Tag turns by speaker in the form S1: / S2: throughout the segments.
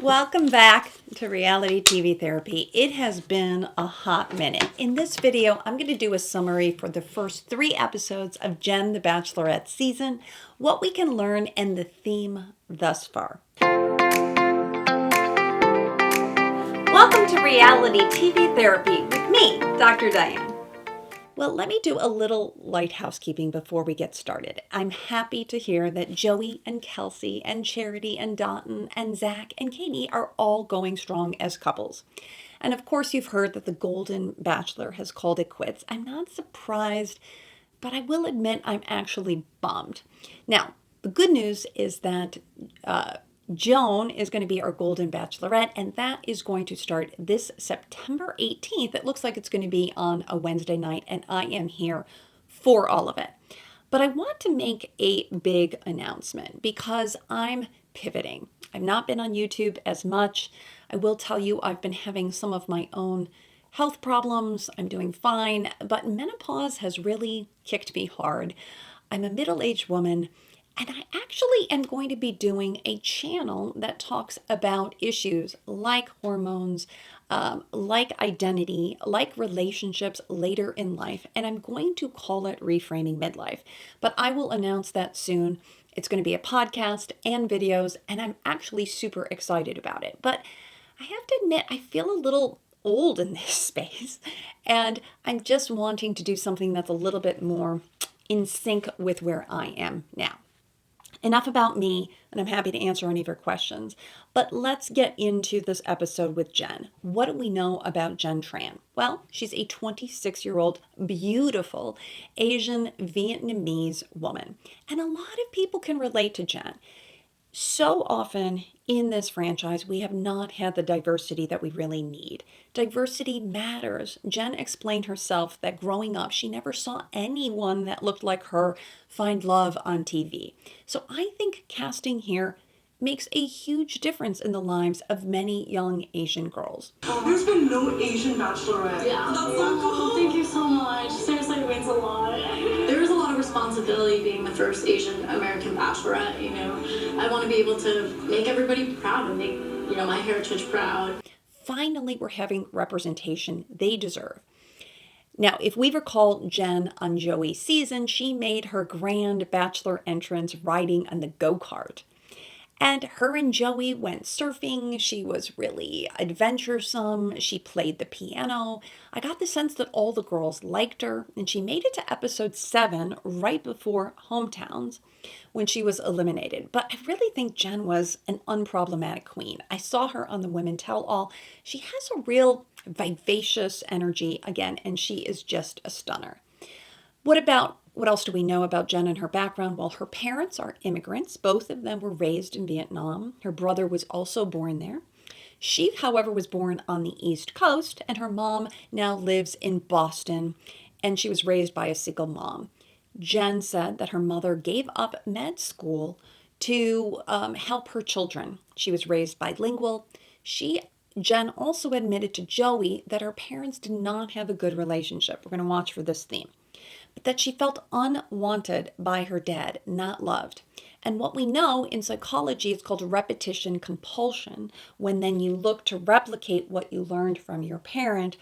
S1: Welcome back to Reality TV Therapy. It has been a hot minute. In this video, I'm going to do a summary for the first 3 episodes of Jenn the Bachelorette season, what we can learn, and the theme thus far. Welcome to Reality TV Therapy with me, Dr. Diane. Well, let me do a little light housekeeping before we get started. I'm happy to hear that Joey and Kelsey and Charity and Dotun and Zach and Katie are all going strong as couples. And of course, you've heard that the Golden Bachelor has called it quits. I'm not surprised, but I will admit I'm actually bummed. Now, the good news is that Joan is going to be our Golden Bachelorette, and that is going to start this September 18th. It looks like it's going to be on a Wednesday night, and I am here for all of it. But I want to make a big announcement because I'm pivoting. I've not been on YouTube as much. I will tell you I've been having some of my own health problems. I'm doing fine, but menopause has really kicked me hard. I'm a middle-aged woman, and I actually am going to be doing a channel that talks about issues like hormones, like identity, like relationships later in life. And I'm going to call it Reframing Midlife. But I will announce that soon. It's going to be a podcast and videos, and I'm actually super excited about it. But I have to admit, I feel a little old in this space, and I'm just wanting to do something that's a little bit more in sync with where I am now. Enough about me, and I'm happy to answer any of your questions. But let's get into this episode with Jenn. What do we know about Jenn Tran? Well, she's a 26-year-old, beautiful Asian Vietnamese woman. And a lot of people can relate to Jenn. So often in this franchise, we have not had the diversity that we really need. Diversity matters. Jenn explained herself that growing up, she never saw anyone that looked like her find love on TV. So I think casting here makes a huge difference in the lives of many young Asian girls.
S2: There's been no Asian Bachelorette.
S3: Yeah.
S2: That's so cool.
S3: Thank you so much. Seriously, it means a lot. There is a lot of responsibility being the first Asian American Bachelorette, you know. I want to be able to make everybody proud and make, you know, my heritage proud.
S1: Finally, we're having representation they deserve. Now, if we recall Jenn on Joey's season, she made her grand bachelor entrance riding on the go-kart. And her and Joey went surfing. She was really adventuresome. She played the piano. I got the sense that all the girls liked her, and she made it to episode 7 right before Hometowns when she was eliminated. But I really think Jenn was an unproblematic queen. I saw her on the Women Tell All. She has a real vivacious energy again, and she is just a stunner. What else do we know about Jenn and her background? Well, her parents are immigrants. Both of them were raised in Vietnam. Her brother was also born there. She, however, was born on the East Coast, and her mom now lives in Boston, and she was raised by a single mom. Jenn said that her mother gave up med school to help her children. She was raised bilingual. Jenn also admitted to Joey that her parents did not have a good relationship. We're going to watch for this theme. But that she felt unwanted by her dad, not loved. And what we know in psychology is called repetition compulsion, when then you look to replicate what you learned from your parent.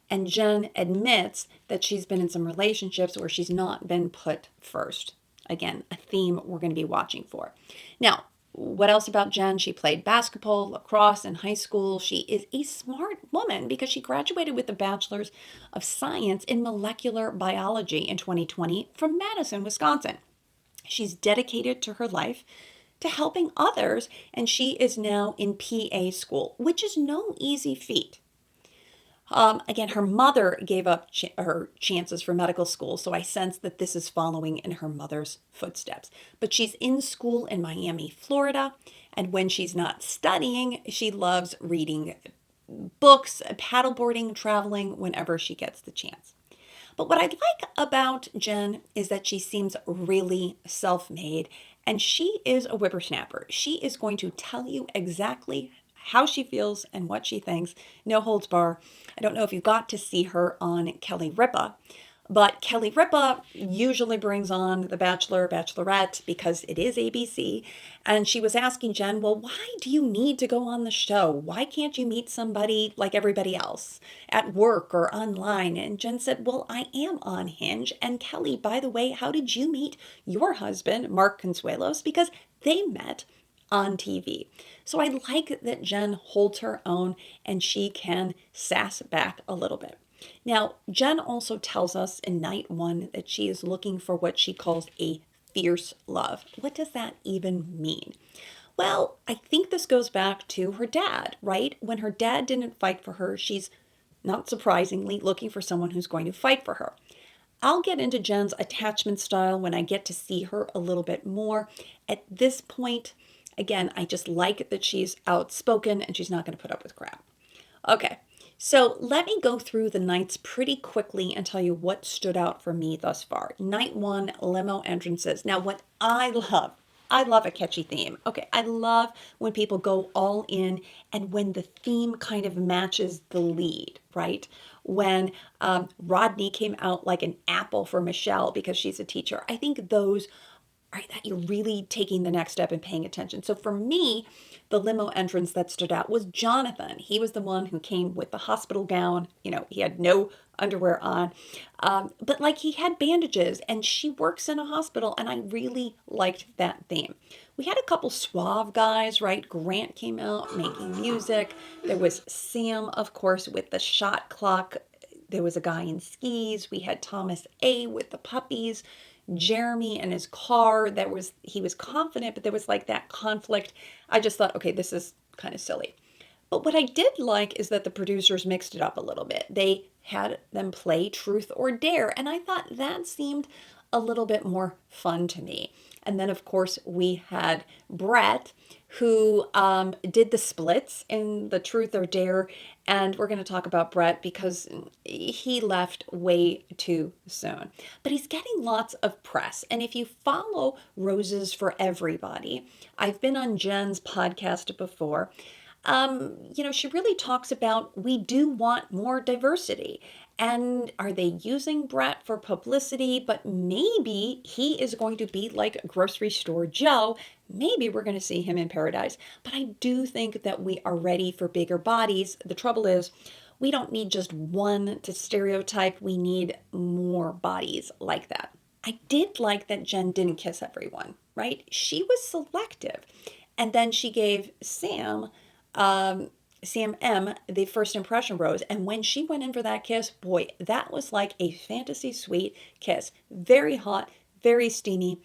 S1: And Jenn admits that she's been in some relationships where she's not been put first. Again, a theme we're going to be watching for. Now, what else about Jenn? She played basketball, lacrosse in high school. She is a smart woman because she graduated with a bachelor's of science in molecular biology in 2020 from Madison, Wisconsin. She's dedicated to her life to helping others, and she is now in PA school, which is no easy feat. Again, her mother gave up her chances for medical school, so I sense that this is following in her mother's footsteps. But she's in school in Miami, Florida, and when she's not studying, she loves reading books, paddleboarding, traveling whenever she gets the chance. But what I like about Jenn is that she seems really self-made, and she is a whippersnapper. She is going to tell you exactly how she feels and what she thinks. No holds bar. I don't know if you got to see her on Kelly Ripa, But Kelly Ripa usually brings on The Bachelor, Bachelorette because it is ABC. And she was asking Jenn, well, why do you need to go on the show? Why can't you meet somebody like everybody else at work or online? And Jenn said, well, I am on Hinge. And Kelly, by the way, how did you meet your husband, Mark Consuelos? Because they met on TV. So I like that Jenn holds her own and she can sass back a little bit. Now, Jenn also tells us in night one that she is looking for what she calls a fierce love. What does that even mean? Well, I think this goes back to her dad, right? When her dad didn't fight for her, she's not surprisingly looking for someone who's going to fight for her. I'll get into Jenn's attachment style when I get to see her a little bit more. At this point, again, I just like that she's outspoken and she's not going to put up with crap. Okay, so let me go through the nights pretty quickly and tell you what stood out for me thus far. Night one, Limo Entrances. Now, what I love a catchy theme. Okay, I love when people go all in and when the theme kind of matches the lead, right? When Rodney came out like an apple for Michelle because she's a teacher. I think those are that you're really taking the next step and paying attention. So for me, the limo entrance that stood out was Jonathan. He was the one who came with the hospital gown. You know, he had no underwear on, but like he had bandages and she works in a hospital and I really liked that theme. We had a couple suave guys, right? Grant came out making music. There was Sam, of course, with the shot clock. There was a guy in skis. We had Thomas A with the puppies. Jeremy and his car, he was confident, but there was like that conflict. I just thought, okay, this is kind of silly. But what I did like is that the producers mixed it up a little bit. They had them play truth or dare, and I thought that seemed a little bit more fun to me. And then, of course, we had Brett, who did the splits in the truth or dare. And we're going to talk about Brett because he left way too soon. But he's getting lots of press. And if you follow Roses for Everybody, I've been on Jenn's podcast before. She really talks about we do want more diversity. And are they using Brett for publicity? But maybe he is going to be like grocery store Joe. Maybe we're going to see him in paradise. But I do think that we are ready for bigger bodies. The trouble is, we don't need just one to stereotype. We need more bodies like that. I did like that Jenn didn't kiss everyone, right? She was selective. And then she gave Sam M, the first impression rose. And when she went in for that kiss, boy, that was like a fantasy suite kiss. Very hot, very steamy.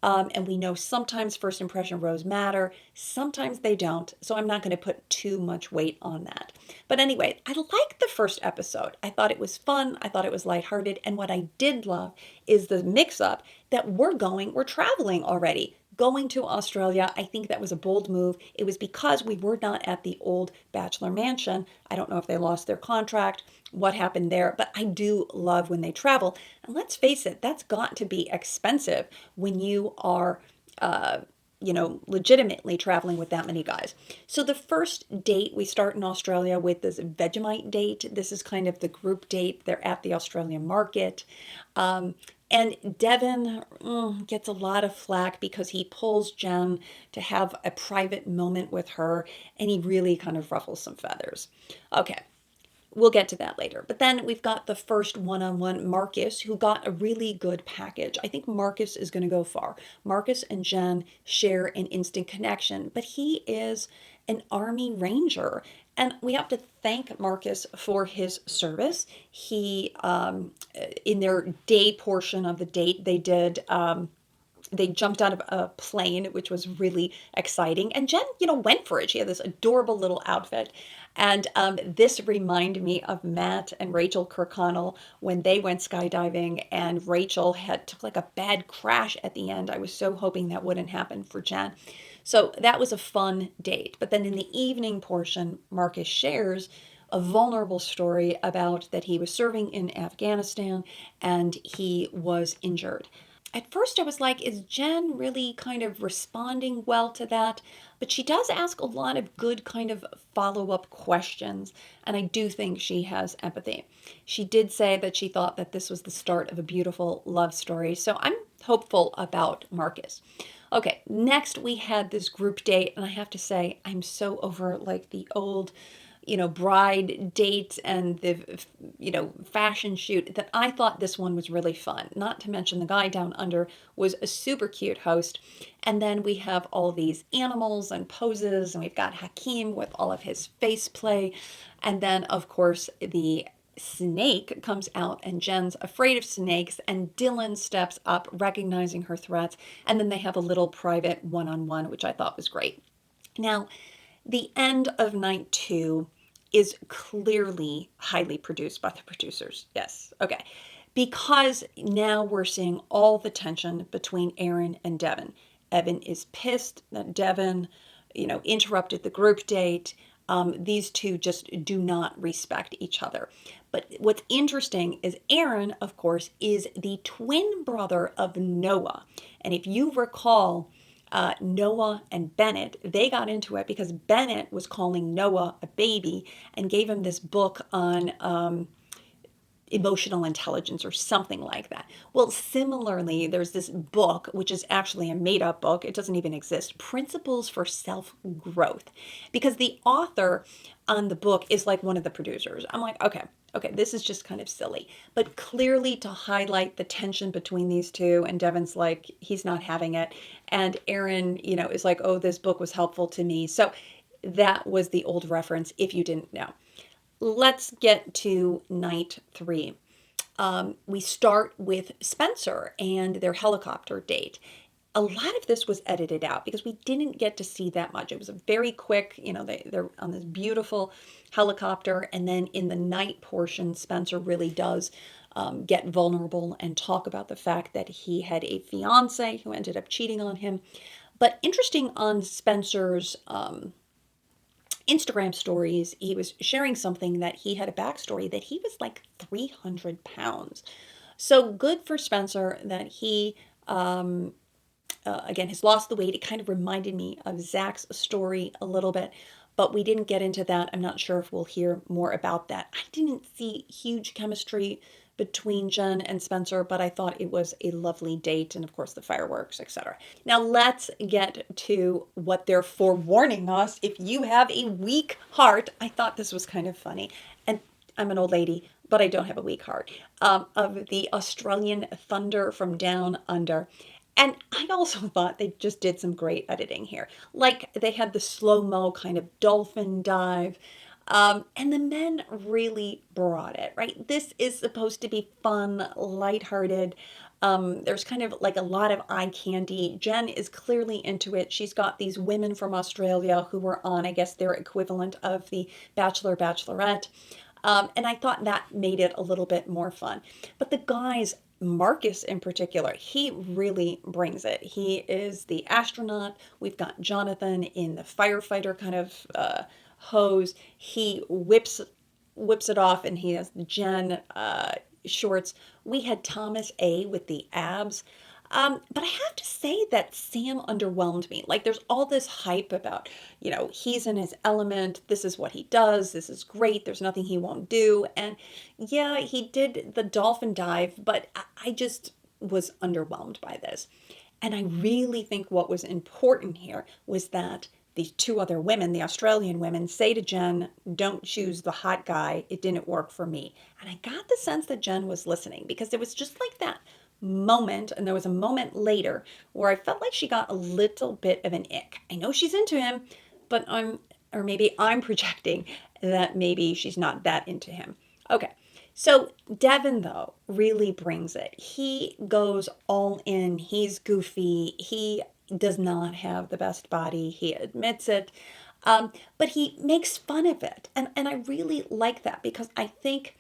S1: And we know sometimes first impression rose matter, sometimes they don't. So I'm not going to put too much weight on that. But anyway, I liked the first episode. I thought it was fun. I thought it was lighthearted. And what I did love is the mix up that we're traveling already. Going to Australia, I think that was a bold move. It was because we were not at the old Bachelor Mansion. I don't know if they lost their contract, what happened there, but I do love when they travel. And let's face it, that's got to be expensive when you are, legitimately traveling with that many guys. So the first date, we start in Australia with this Vegemite date. This is kind of the group date. They're at the Australian market. And Devin gets a lot of flack because he pulls Jenn to have a private moment with her, and he really kind of ruffles some feathers. Okay, we'll get to that later. But then we've got the first one-on-one, Marcus, who got a really good package. I think Marcus is going to go far. Marcus and Jenn share an instant connection, but he is an Army Ranger. And we have to thank Marcus for his service. He, in their day portion of the date, they jumped out of a plane, which was really exciting. And Jenn, went for it. She had this adorable little outfit. And this reminded me of Matt and Rachel Kirkconnell when they went skydiving and Rachel took like a bad crash at the end. I was so hoping that wouldn't happen for Jenn. So that was a fun date. But then in the evening portion, Marcus shares a vulnerable story about that he was serving in Afghanistan and he was injured. at first I was like, is Jenn really kind of responding well to that? But she does ask a lot of good kind of follow-up questions, and I do think she has empathy. She did say that she thought that this was the start of a beautiful love story, so I'm hopeful about Marcus. Okay, next we had this group date, and I have to say, I'm so over like the old, bride date and the, fashion shoot that I thought this one was really fun. Not to mention the guy down under was a super cute host. And then we have all these animals and poses, and we've got Hakeem with all of his face play. And then, of course, the snake comes out, and Jenn's afraid of snakes, and Dylan steps up, recognizing her threats. And then they have a little private one-on-one, which I thought was great. Now, the end of night 2 is clearly highly produced by the producers. Yes. Okay. Because now we're seeing all the tension between Aaron and Devin. Evan is pissed that Devin, interrupted the group date. These two just do not respect each other. But what's interesting is Aaron, of course, is the twin brother of Noah. And if you recall, Noah and Bennett, they got into it because Bennett was calling Noah a baby and gave him this book on emotional intelligence or something like that. Well, similarly, there's this book, which is actually a made up book. It doesn't even exist. Principles for Self-Growth. Because the author on the book is like one of the producers. I'm like, okay, this is just kind of silly. But clearly to highlight the tension between these two, and Devin's like, he's not having it. And Aaron, is like, oh, this book was helpful to me. So that was the old reference if you didn't know. Let's get to night 3. We start with Spencer and their helicopter date. A lot of this was edited out because we didn't get to see that much. It was a very quick, they're on this beautiful helicopter. And then in the night portion, Spencer really does get vulnerable and talk about the fact that he had a fiance who ended up cheating on him. But interesting on Spencer's Instagram stories, he was sharing something that he had a backstory that he was like 300 pounds. So good for Spencer that he, again, has lost the weight. It kind of reminded me of Zach's story a little bit, but we didn't get into that. I'm not sure if we'll hear more about that. I didn't see huge chemistry between Jenn and Spencer, but I thought it was a lovely date, and of course the fireworks, etc. Now let's get to what they're forewarning us. If you have a weak heart, I thought this was kind of funny, and I'm an old lady, but I don't have a weak heart, of the Australian thunder from down under. And I also thought they just did some great editing here. Like they had the slow-mo kind of dolphin dive. And the men really brought it, right? This is supposed to be fun, lighthearted. There's kind of like a lot of eye candy. Jenn is clearly into it. She's got these women from Australia who were on, I guess, their equivalent of the Bachelor, Bachelorette. And I thought that made it a little bit more fun. But the guys, Marcus in particular, he really brings it. He is the astronaut. We've got Jonathan in the firefighter kind of hose. He whips it off, and he has the Jenn shorts. We had Thomas A with the abs. But I have to say that Sam underwhelmed me. Like there's all this hype about, he's in his element. This is what he does. This is great. There's nothing he won't do. And yeah, he did the dolphin dive, but I just was underwhelmed by this. And I really think what was important here was that these two other women, the Australian women, say to Jenn, don't choose the hot guy. It didn't work for me. And I got the sense that Jenn was listening because it was just like that moment. And there was a moment later where I felt like she got a little bit of an ick. I know she's into him, but maybe I'm projecting that maybe she's not that into him. Okay. So Devin, though, really brings it. He goes all in. He's goofy. He does not have the best body. He admits it. But he makes fun of it. And I really like that because I think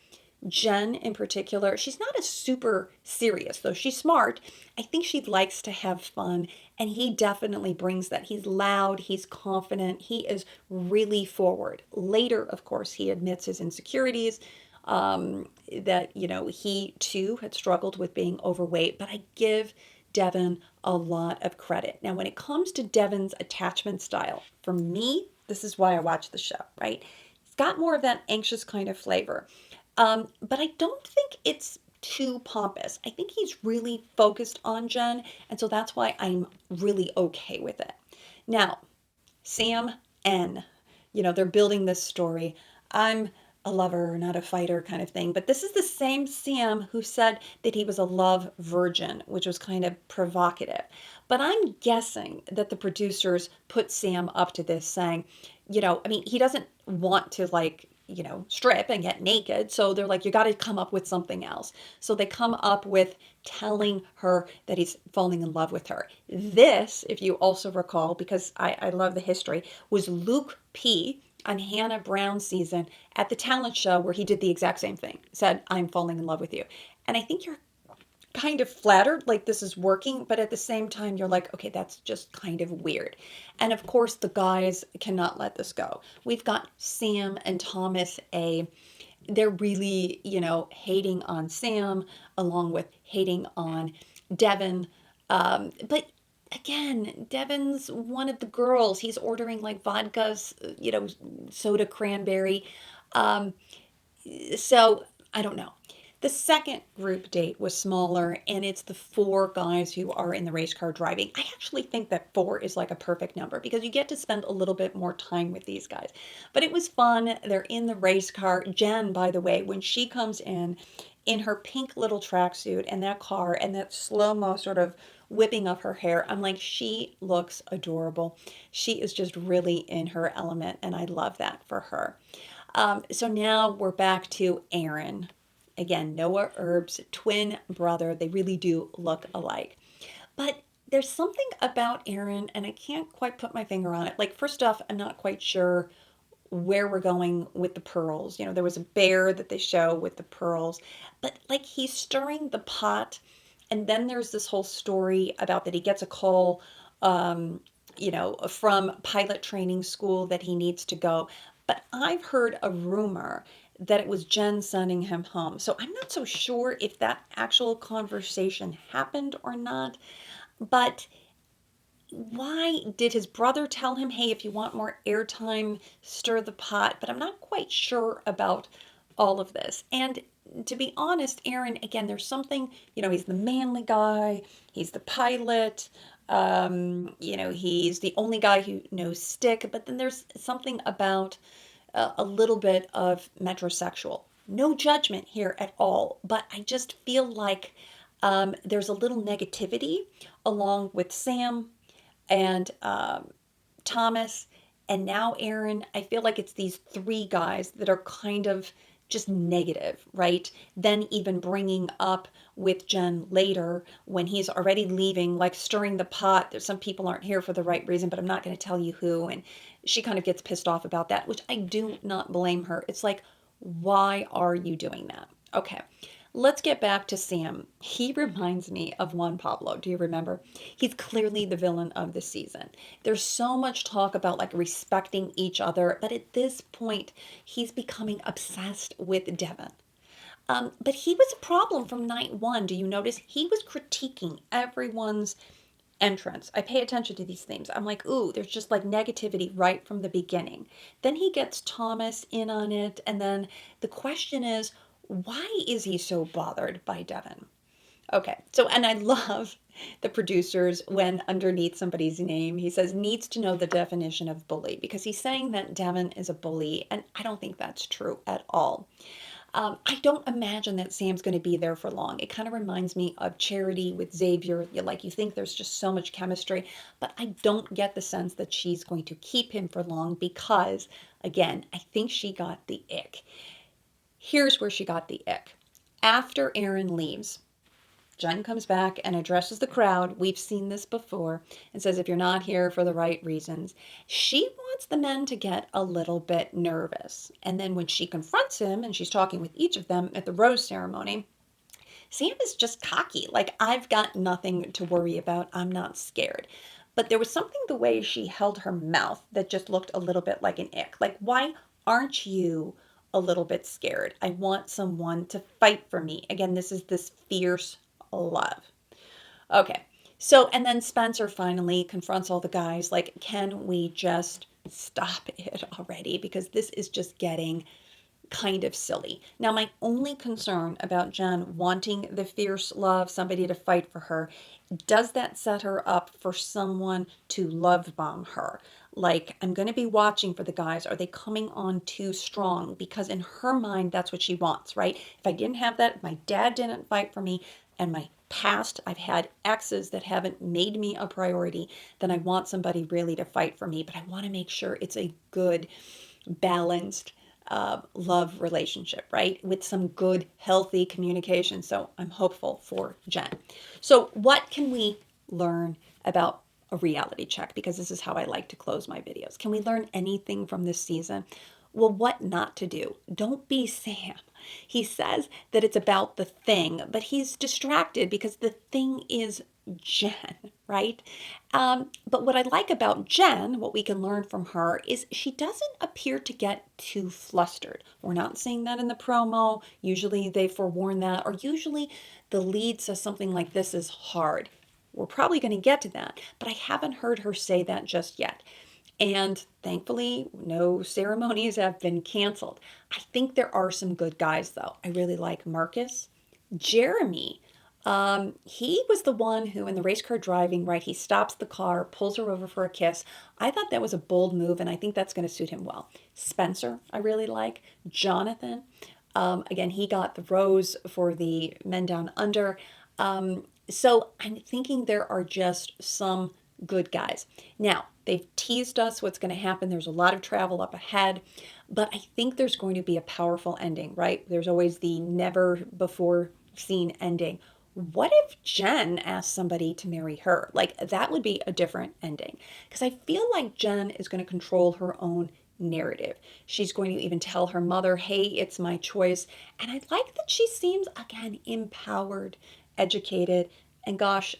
S1: Jenn in particular, she's not a super serious, though she's smart. I think she likes to have fun, and he definitely brings that. He's loud, he's confident, he is really forward. Later, of course, he admits his insecurities, that, he too had struggled with being overweight, but I give Devin a lot of credit. Now, when it comes to Devin's attachment style, for me, this is why I watch the show, right? It's got more of that anxious kind of flavor. But I don't think it's too pompous. I think he's really focused on Jenn, and so that's why I'm really okay with it. Now, Sam N. They're building this story. I'm a lover, not a fighter kind of thing. But this is the same Sam who said that he was a love virgin, which was kind of provocative. But I'm guessing that the producers put Sam up to this saying, he doesn't want to strip and get naked. So they're like, you got to come up with something else. So they come up with telling her that he's falling in love with her. This, if you also recall, because I love the history, was Luke P. on Hannah Brown's season at the talent show where he did the exact same thing, said, I'm falling in love with you. And I think you're kind of flattered, like this is working, but at the same time, you're like, okay, that's just kind of weird. And of course, the guys cannot let this go. We've got Sam and Thomas A. They're really, hating on Sam along with hating on Devin. But again, Devin's one of the girls. He's ordering like vodkas, soda cranberry. Um, so I don't know. The second group date was smaller, and it's the four guys who are in the race car driving. I actually think that four is like a perfect number because you get to spend a little bit more time with these guys. But it was fun. They're in the race car. Jenn, by the way, when she comes in her pink little tracksuit and that car and that slow-mo sort of whipping of her hair, I'm like, she looks adorable. She is just really in her element, and I love that for her. So now we're back to Aaron. Again, Noah Erb's twin brother. They really do look alike. But there's something about Aaron, and I can't quite put my finger on it. Like, first off, I'm not quite sure where we're going with the pearls. There was a bear that they show with the pearls, but like he's stirring the pot. And then there's this whole story about that he gets a call, from pilot training school that he needs to go. But I've heard a rumor that it was Jenn sending him home. So I'm not so sure if that actual conversation happened or not. But why did his brother tell him, hey, if you want more airtime, stir the pot? But I'm not quite sure about all of this. And to be honest, Aaron, again, there's something, he's the manly guy, he's the pilot, he's the only guy who knows stick, but then there's something about a little bit of metrosexual. No judgment here at all, but I just feel like there's a little negativity along with Sam and Thomas, and now Aaron. I feel like it's these three guys that are kind of just negative, right? Then even bringing up with Jenn later when he's already leaving, like stirring the pot. There's some people aren't here for the right reason, but I'm not going to tell you who. And she kind of gets pissed off about that, which I do not blame her. It's like, why are you doing that? Okay. Let's get back to Sam. He reminds me of Juan Pablo. Do you remember? He's clearly the villain of the season. There's so much talk about like respecting each other, but at this point, he's becoming obsessed with Devin. But he was a problem from night one. Do you notice? He was critiquing everyone's entrance. I pay attention to these things. I'm like, ooh, there's just like negativity right from the beginning. Then he gets Thomas in on it. And then the question is, why is he so bothered by Devin? Okay, so, and I love the producers when underneath somebody's name, he says, needs to know the definition of bully, because he's saying that Devin is a bully, and I don't think that's true at all. I don't imagine that Sam's going to be there for long. It kind of reminds me of Charity with Xavier. You think there's just so much chemistry, but I don't get the sense that she's going to keep him for long because, again, I think she got the ick. Here's where she got the ick. After Aaron leaves, Jenn comes back and addresses the crowd. We've seen this before, and says, if you're not here for the right reasons, she wants the men to get a little bit nervous. And then when she confronts him and she's talking with each of them at the rose ceremony, Sam is just cocky. Like, I've got nothing to worry about. I'm not scared. But there was something the way she held her mouth that just looked a little bit like an ick. Like, why aren't you a little bit scared? I want someone to fight for me. Again, this is this fierce love. Okay, So, and then Spencer finally confronts all the guys like, can we just stop it already? Because this is just getting kind of silly. Now, my only concern about Jenn wanting the fierce love, somebody to fight for her, does that set her up for someone to love bomb her? Like, I'm going to be watching for the guys. Are they coming on too strong? Because in her mind, that's what she wants, right? If I didn't have that, if my dad didn't fight for me, and my past, I've had exes that haven't made me a priority, then I want somebody really to fight for me. But I want to make sure it's a good, balanced love relationship, right? With some good, healthy communication. So I'm hopeful for Jenn. So, what can we learn about a reality check? Because this is how I like to close my videos. Can we learn anything from this season? Well, what not to do? Don't be Sam. He says that it's about the thing, but he's distracted because the thing is Jenn, right? But what I like about Jenn, what we can learn from her, is she doesn't appear to get too flustered. We're not seeing that in the promo. Usually they forewarn that, or usually the lead says something like, this is hard. We're probably going to get to that, but I haven't heard her say that just yet. And thankfully, no ceremonies have been canceled. I think there are some good guys, though. I really like Marcus. Jeremy, he was the one who, in the race car driving, right, he stops the car, pulls her over for a kiss. I thought that was a bold move, and I think that's going to suit him well. Spencer, I really like. Jonathan, again, he got the rose for the Men Down Under. So I'm thinking there are just some good guys. Now, they've teased us what's going to happen. There's a lot of travel up ahead, but I think there's going to be a powerful ending, right? There's always the never before seen ending. What if Jenn asked somebody to marry her? Like, that would be a different ending. Because I feel like Jenn is going to control her own narrative. She's going to even tell her mother, hey, it's my choice. And I like that she seems, again, empowered, educated, and gosh,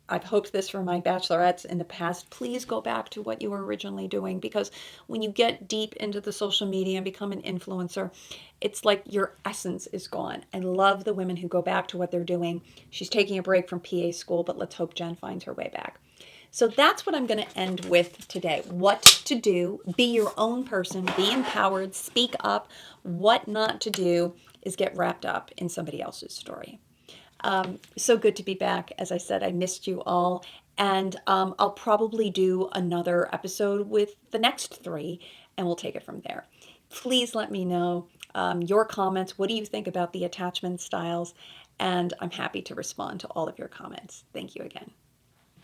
S1: I've hoped this for my bachelorettes in the past. Please go back to what you were originally doing, because when you get deep into the social media and become an influencer, it's like your essence is gone. I love the women who go back to what they're doing. She's taking a break from PA school, but let's hope Jenn finds her way back. So that's what I'm going to end with today. What to do. Be your own person. Be empowered. Speak up. What not to do is get wrapped up in somebody else's story. So good to be back. As I said, I missed you all. And I'll probably do another episode with the next three, and we'll take it from there. Please let me know your comments. What do you think about the attachment styles? And I'm happy to respond to all of your comments. Thank you again.